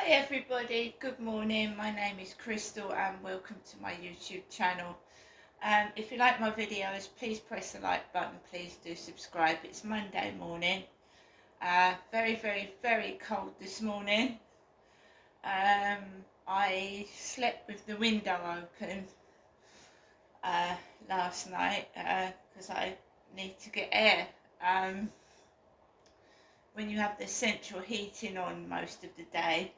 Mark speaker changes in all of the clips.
Speaker 1: Hi everybody, good morning. My name is Crystal and welcome to my YouTube channel. If you like my videos, please press the like button. Please do subscribe. It's Monday morning. Very cold this morning. I slept with the window open last night because I need to get air. When you have the central heating on most of the day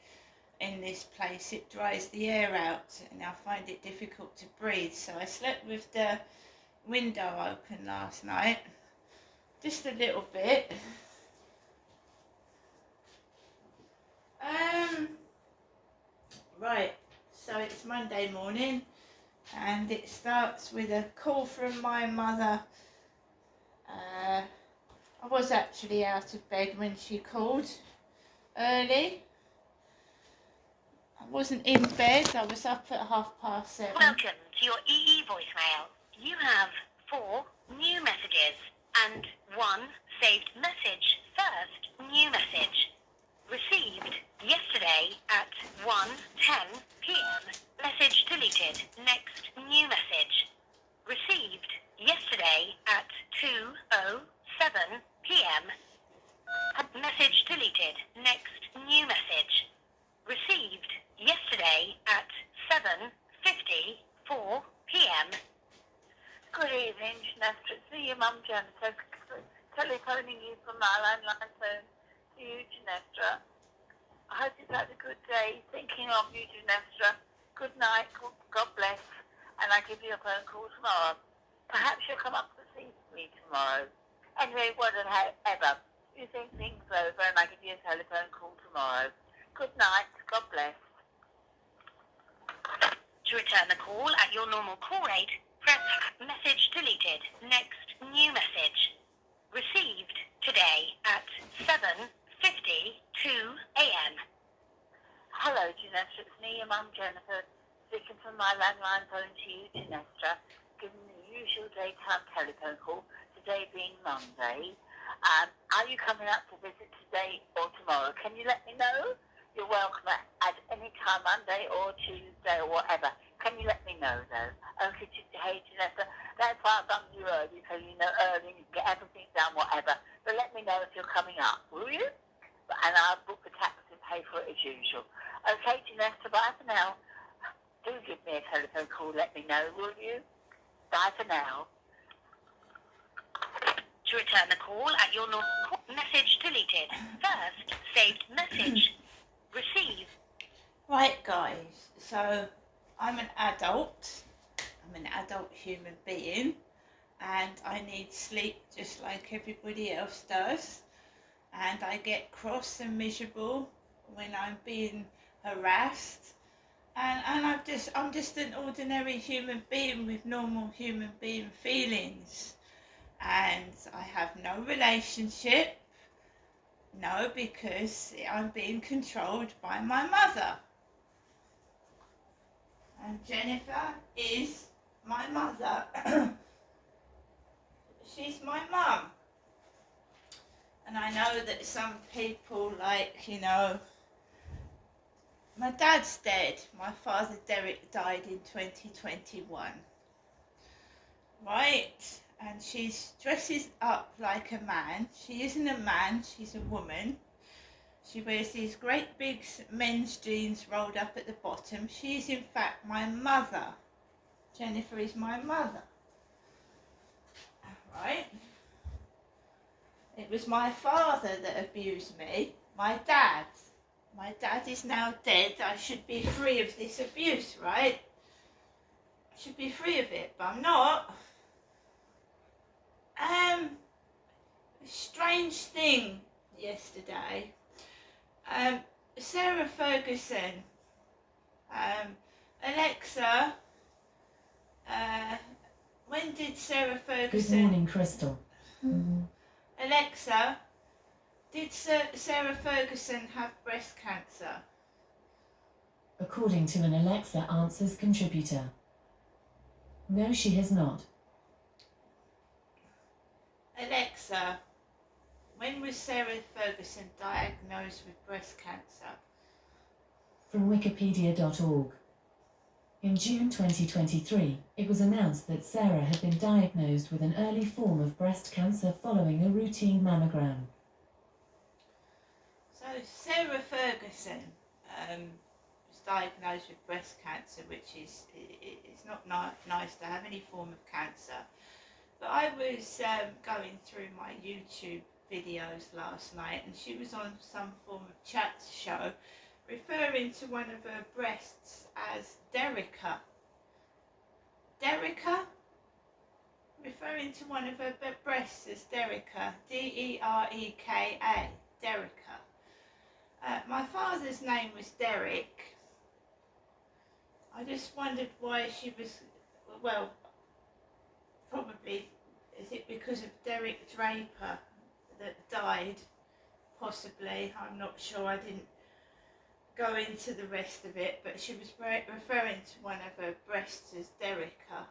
Speaker 1: in this place, it dries the air out and I find it difficult to breathe. So I slept with the window open last night, just a little bit. Right, so it's Monday morning and it starts with a call from my mother. I was actually out of bed when she called early. I wasn't in bed, I was up at 7:30.
Speaker 2: Welcome to your EE voicemail. You have 4 new messages and 1 saved message. First new message. Received yesterday at 1:10 p.m. Message deleted. Next new message. Received yesterday at 2:07 p.m. Message deleted. Next new message. Received yesterday at 7:54 p.m.
Speaker 3: Good evening, Janessa. It's me, your mum, Jennifer, telephoning you from my landline phone to you, Janessa. I hope you've had a good day. Thinking of you, Janessa. Good night. God bless. And I'll give you a phone call tomorrow. Perhaps you'll come up to see me tomorrow. Anyway, whatever. You think things over and I'll give you a telephone call tomorrow. Good night. God bless.
Speaker 2: To return the call at your normal call rate, press message deleted. Next new message. Received today at 7:52 a.m.
Speaker 3: Hello, Janessa. It's me, your mum, Jennifer, speaking from my landline phone to you, Janessa, giving the usual daytime telephone call, today being Monday. Are you coming up to visit today or tomorrow? Can you let me know? You're welcome at any time, Monday or Tuesday or whatever. Can you let me know, though? Okay, hey, Janessa, that's why I've done you early, so you know early, you can get everything done, whatever. But let me know if you're coming up, will you? And I'll book the taxi and pay for it as usual. Okay, Janessa, bye for now. Do give me a telephone call, let me know, will you? Bye for now.
Speaker 2: To return the call at your normal call, message deleted. First saved message. Received.
Speaker 1: Right guys, so I'm an adult human being and I need sleep just like everybody else does, and I get cross and miserable when I'm being harassed, and I'm just an ordinary human being with normal human being feelings, and I have no relationship. No, because I'm being controlled by my mother. And Jennifer is my mother. She's my mum. And I know that some people my dad's dead. My father Derek died in 2021. Right? And she dresses up like a man. She isn't a man, she's a woman. She wears these great big men's jeans rolled up at the bottom. She is in fact my mother. Jennifer is my mother. Right? It was my father that abused me. My dad. My dad is now dead. I should be free of this abuse, right? I should be free of it, but I'm not. Strange thing yesterday. Sarah Ferguson, Alexa, when did Sarah Ferguson...
Speaker 4: Good morning, Crystal.
Speaker 1: Alexa, did Sarah Ferguson have breast cancer?
Speaker 4: According to an Alexa Answers contributor, no, she has not.
Speaker 1: Alexa, when was Sarah Ferguson diagnosed with breast cancer?
Speaker 4: from wikipedia.org. In June 2023, it was announced that Sarah had been diagnosed with an early form of breast cancer following a routine mammogram.
Speaker 1: So Sarah Ferguson was diagnosed with breast cancer, which is it's not nice to have any form of cancer. But I was going through my YouTube videos last night, and she was on some form of chat show referring to one of her breasts as Derica. Derica? Referring to one of her breasts as Derica. D-E-R-E-K-A. Derica. My father's name was Derek. I just wondered why she was, well, probably, is it because of Derek Draper that died? Possibly, I'm not sure, I didn't go into the rest of it, but she was referring to one of her breasts as Derica.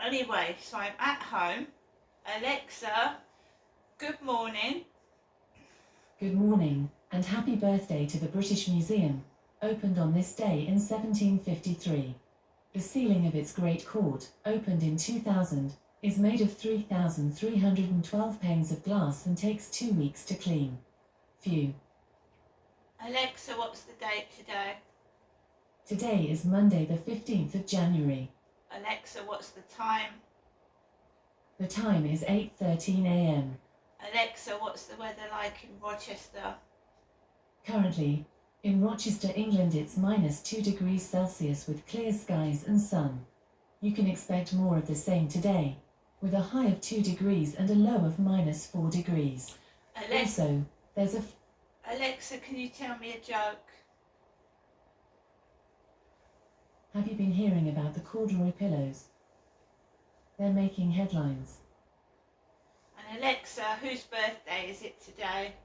Speaker 1: Anyway, so I'm at home. Alexa, good morning.
Speaker 4: Good morning, and happy birthday to the British Museum, opened on this day in 1753. The ceiling of its Great Court, opened in 2000, is made of 3,312 panes of glass and takes 2 weeks to clean. View.
Speaker 1: Alexa, what's the date today?
Speaker 4: Today is Monday the 15th of January.
Speaker 1: Alexa, what's the time?
Speaker 4: The time is 8:13 a.m.
Speaker 1: Alexa, what's the weather like in Rochester?
Speaker 4: Currently, in Rochester, England, it's -2 degrees Celsius with clear skies and sun. You can expect more of the same today, with a high of 2 degrees and a low of -4 degrees. Also, there's a...
Speaker 1: Alexa, can you tell me a joke?
Speaker 4: Have you been hearing about the corduroy pillows? They're making headlines.
Speaker 1: And Alexa, whose birthday is it today?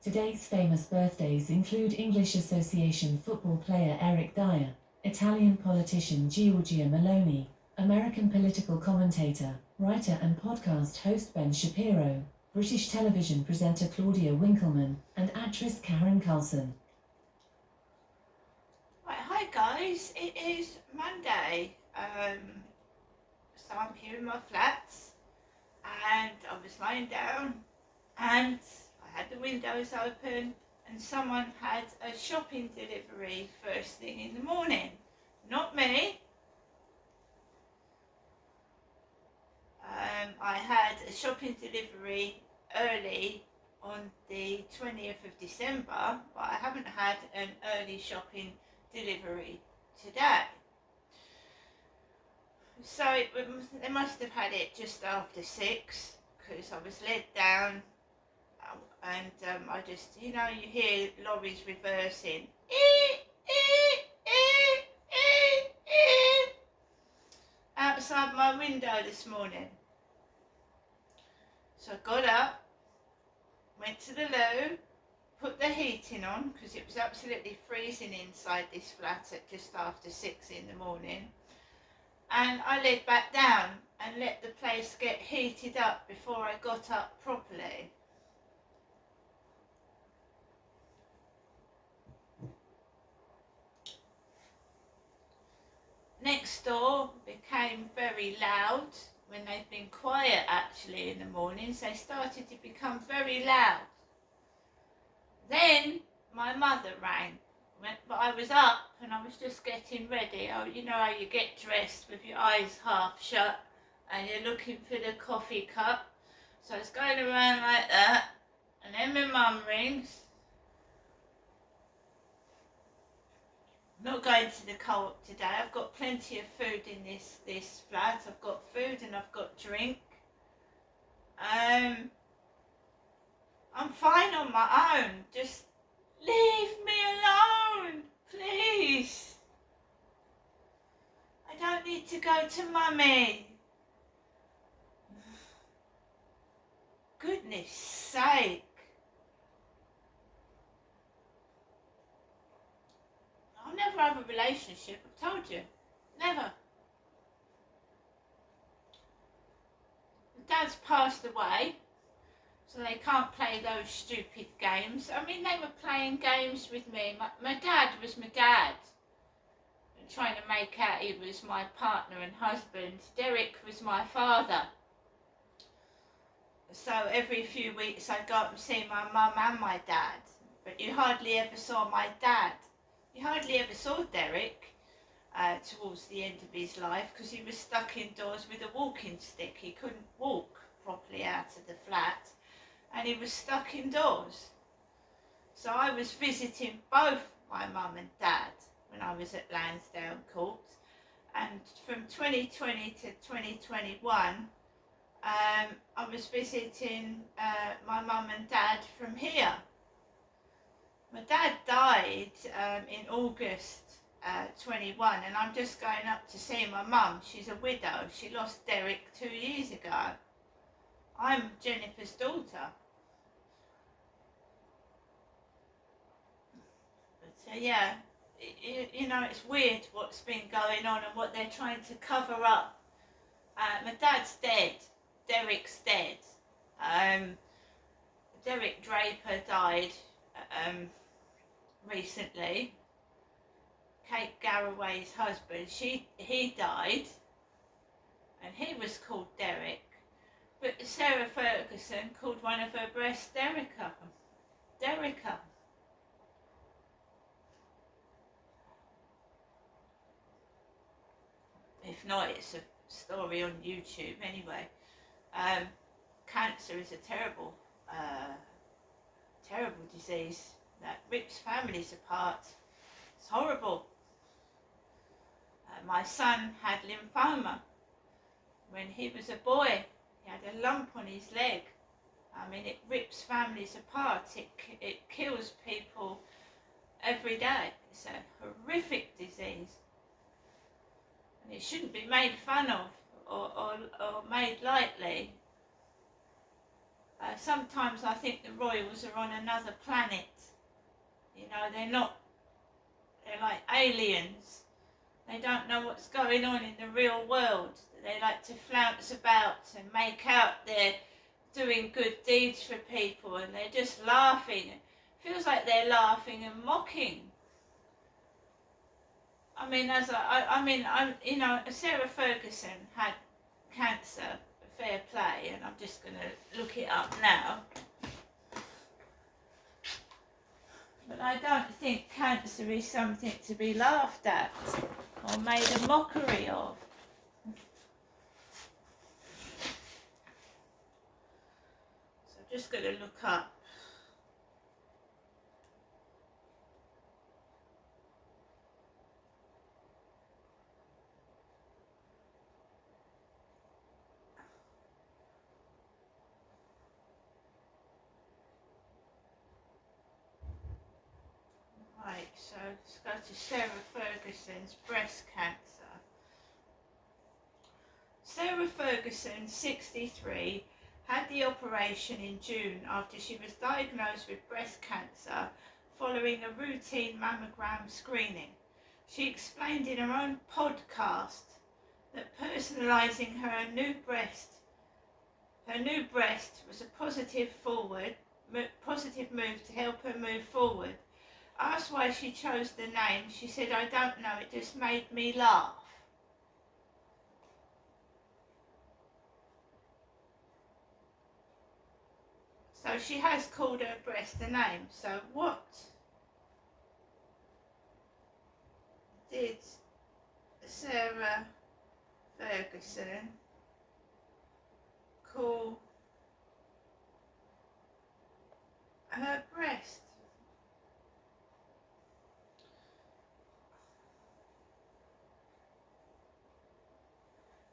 Speaker 4: Today's famous birthdays include English Association football player Eric Dyer, Italian politician Giorgia Meloni, American political commentator, writer and podcast host Ben Shapiro, British television presenter Claudia Winkleman, and actress Karen Carlson.
Speaker 1: Right, hi guys, it is Monday. So I'm here in my flat, and I was lying down, and I had the windows open, and someone had a shopping delivery first thing in the morning. Not me. I had a shopping delivery early on the 20th of December, but I haven't had an early shopping delivery today. So they must have had it just after 6, because I was led down, and I just, you know, you hear lorries reversing outside my window this morning. So I got up, went to the loo, put the heating on, because it was absolutely freezing inside this flat at just after 6 in the morning. And I laid back down and let the place get heated up before I got up properly. Next door became very loud when they've been quiet actually in the mornings. They started to become very loud. Then my mother rang. But I was up and I was just getting ready. Oh, you know how you get dressed with your eyes half shut and you're looking for the coffee cup. So I was going around like that, and then my mum rings. I'm not going to the co-op today. I've got plenty of food in this flat. I've got food and I've got drink. I'm fine on my own. Just leave me alone, please. I don't need to go to mummy. Goodness sake. I'll never have a relationship, I've told you. Never. Dad's passed away, So they can't play those stupid games. I mean, they were playing games with me. My dad was my dad, trying to make out he was my partner and husband. Derek was my father. So every few weeks I'd go up and see my mum and my dad. But you hardly ever saw my dad. You hardly ever saw Derek towards the end of his life because he was stuck indoors with a walking stick. He couldn't walk properly out of the flat and he was stuck indoors. So I was visiting both my mum and dad when I was at Lansdowne Court, and from 2020 to 2021 I was visiting my mum and dad from here. My dad died in August 21, and I'm just going up to see my mum. She's a widow. She lost Derek 2 years ago. I'm Jennifer's daughter. But yeah, you know, it's weird what's been going on and what they're trying to cover up. My dad's dead. Derek's dead. Derek Draper died recently. Kate Garraway's husband, he died, and he was called Derek. But Sarah Ferguson called one of her breasts Derica. Derica. If not, it's a story on YouTube anyway. Cancer is a terrible, terrible disease that rips families apart. It's horrible. My son had lymphoma when he was a boy. He had a lump on his leg. I mean, it rips families apart. It kills people every day. It's a horrific disease. And it shouldn't be made fun of or made lightly. Sometimes I think the royals are on another planet. You know, they're like aliens. They don't know what's going on in the real world. They like to flounce about and make out they're doing good deeds for people, and they're just laughing. It feels like they're laughing and mocking. I mean, you know, Sarah Ferguson had cancer, fair play, and I'm just going to look it up now. But I don't think cancer is something to be laughed at or made a mockery of. So I'm just going to look up. Right, so let's go to Sarah Ferguson's breast cancer. Sarah Ferguson, 63, had the operation in June after she was diagnosed with breast cancer following a routine mammogram screening. She explained in her own podcast that personalising her new breast was a positive move to help her move forward. Asked why she chose the name, she said, "I don't know, it just made me laugh." So she has called her breast a name. So what did Sarah Ferguson call her breast?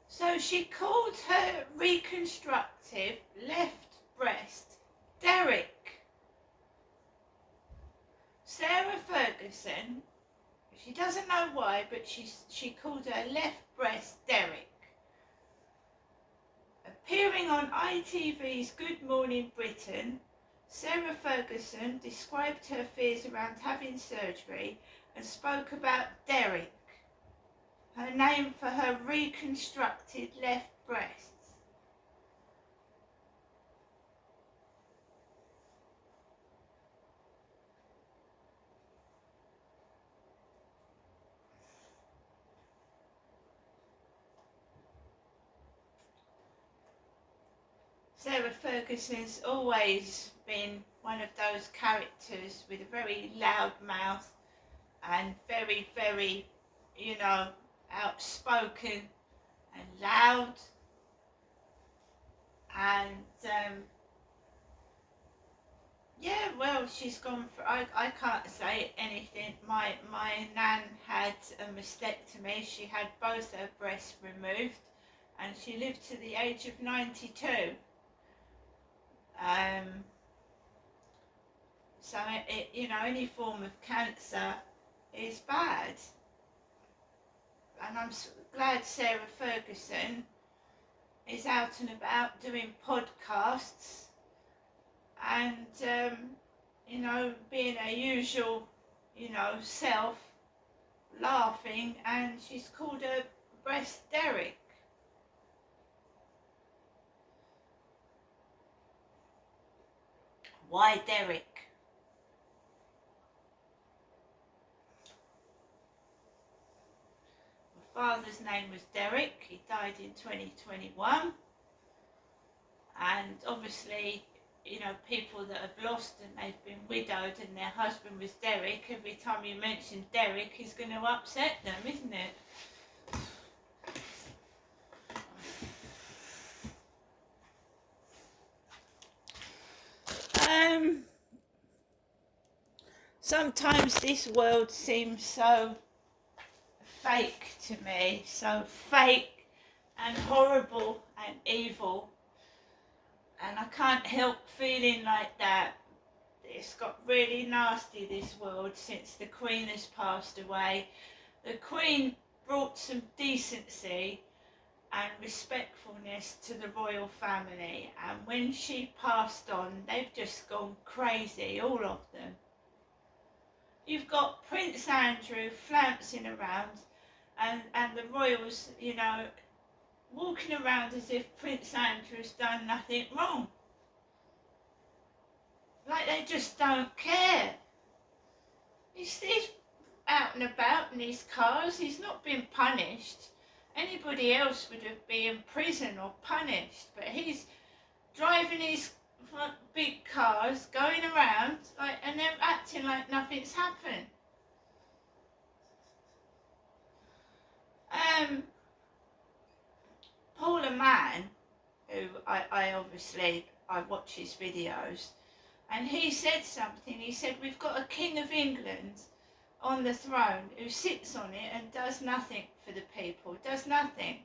Speaker 1: So she called her reconstructive left breast Derek. Sarah Ferguson, she doesn't know why, but she called her left breast Derek. Appearing on ITV's Good Morning Britain, Sarah Ferguson described her fears around having surgery and spoke about Derek, her name for her reconstructed left breast. Sarah Ferguson's always been one of those characters with a very loud mouth and very, very, you know, outspoken and loud. And yeah, well, she's gone for, I can't say anything. My nan had a mastectomy. She had both her breasts removed and she lived to the age of 92. So it, you know, any form of cancer is bad. And I'm glad Sarah Ferguson is out and about doing podcasts and, you know, being her usual, you know, self, laughing, and she's called her breast Derek. Why Derek? My father's name was Derek. He died in 2021. And obviously, you know, people that have lost and they've been widowed and their husband was Derek, every time you mention Derek is going to upset them, isn't it? Sometimes this world seems so fake to me, so fake and horrible and evil, and I can't help feeling like that. It's got really nasty, this world, since the Queen has passed away. The Queen brought some decency and respectfulness to the royal family, and when she passed on, they've just gone crazy, all of them. You've got Prince Andrew flouncing around and the royals, you know, walking around as if Prince Andrew's done nothing wrong. Like they just don't care. He's out and about in his cars, he's not been punished. Anybody else would have been in prison or punished, but he's driving his big cars, going around, like, and they're acting like nothing's happened. Paula Mann, who I obviously, I watch his videos, and he said something. He said, we've got a King of England on the throne who sits on it and does nothing for the people, does nothing.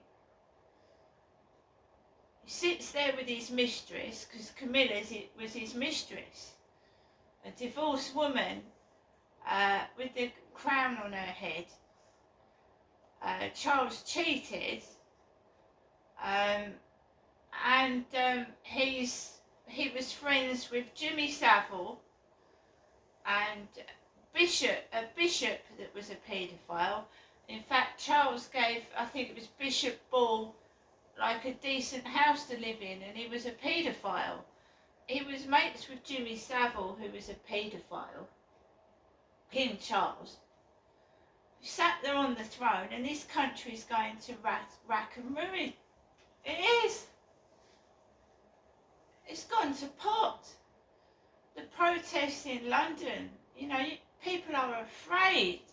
Speaker 1: He sits there with his mistress, because Camilla was his mistress, a divorced woman with the crown on her head. Charles cheated, and he was friends with Jimmy Savile and a bishop that was a paedophile. In fact, Charles gave, I think it was Bishop Ball, like a decent house to live in, and he was a paedophile. He was mates with Jimmy Savile, who was a paedophile. King Charles, who sat there on the throne, and this country's going to rack and ruin. It is. It's gone to pot. The protests in London, you know, people are afraid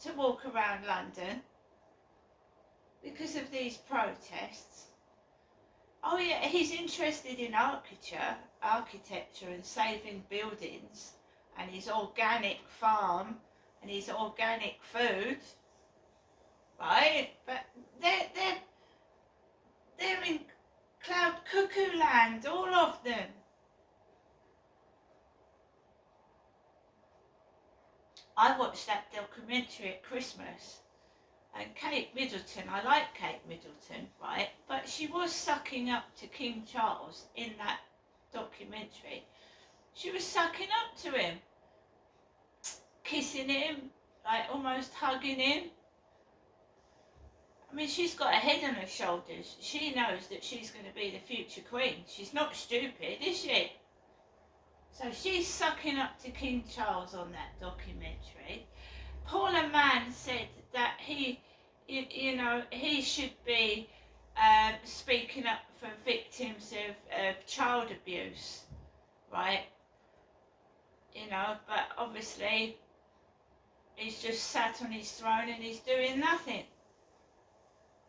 Speaker 1: to walk around London because of these protests. Oh yeah, he's interested in architecture and saving buildings, and his organic farm and his organic food, right? But they're in cloud cuckoo land, all of them. I watched that documentary at Christmas, and Kate Middleton, I like Kate Middleton, right? But she was sucking up to King Charles in that documentary. She was sucking up to him, kissing him, like almost hugging him. I mean, she's got a head on her shoulders. She knows that she's going to be the future queen. She's not stupid, is she? So she's sucking up to King Charles on that documentary. Paula Mann said that he should be speaking up for victims of child abuse, right? You know, but obviously he's just sat on his throne and he's doing nothing.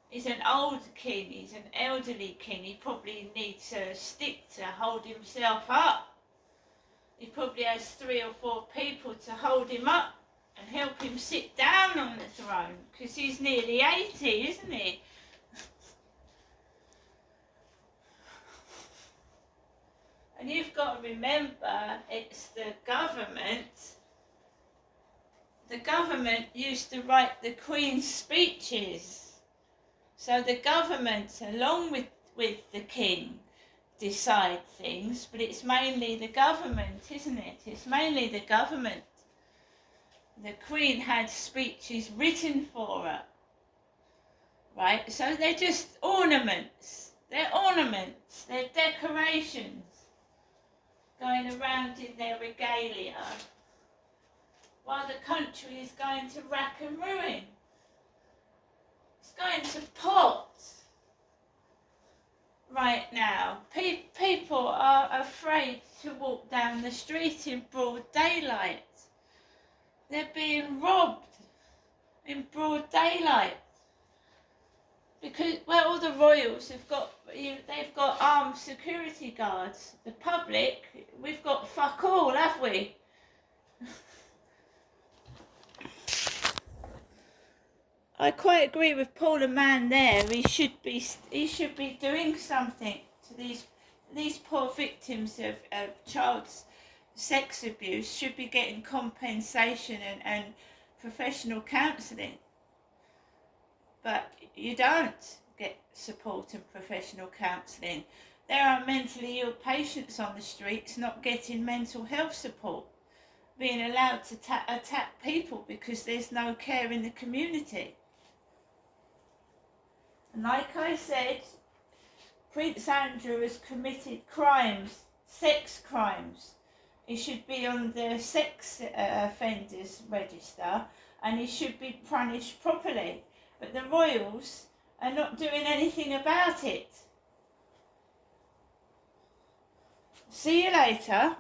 Speaker 1: He's an old king, he's an elderly king, he probably needs a stick to hold himself up. He probably has 3 or 4 people to hold him up and help him sit down on the throne, because he's nearly 80, isn't he? And you've got to remember, it's the government. The government used to write the Queen's speeches. So the government, along with the King, decide things, but it's mainly the government, isn't it? It's mainly the government. The Queen had speeches written for her, right? So they're just ornaments. They're ornaments. They're decorations going around in their regalia while the country is going to rack and ruin. It's going to pot right now. People are afraid to walk down the street in broad daylight. They're being robbed in broad daylight because, well, all the royals have got, they've got armed security guards. The public, we've got fuck all, have we? I quite agree with Paul and Mann there. He should be doing something to these poor victims of child sex abuse. Should be getting compensation and professional counselling. But you don't get support and professional counselling. There are mentally ill patients on the streets not getting mental health support, being allowed to attack people because there's no care in the community. And like I said, Prince Andrew has committed crimes, sex crimes. He should be on the sex offenders register and he should be punished properly. But the royals are not doing anything about it. See you later.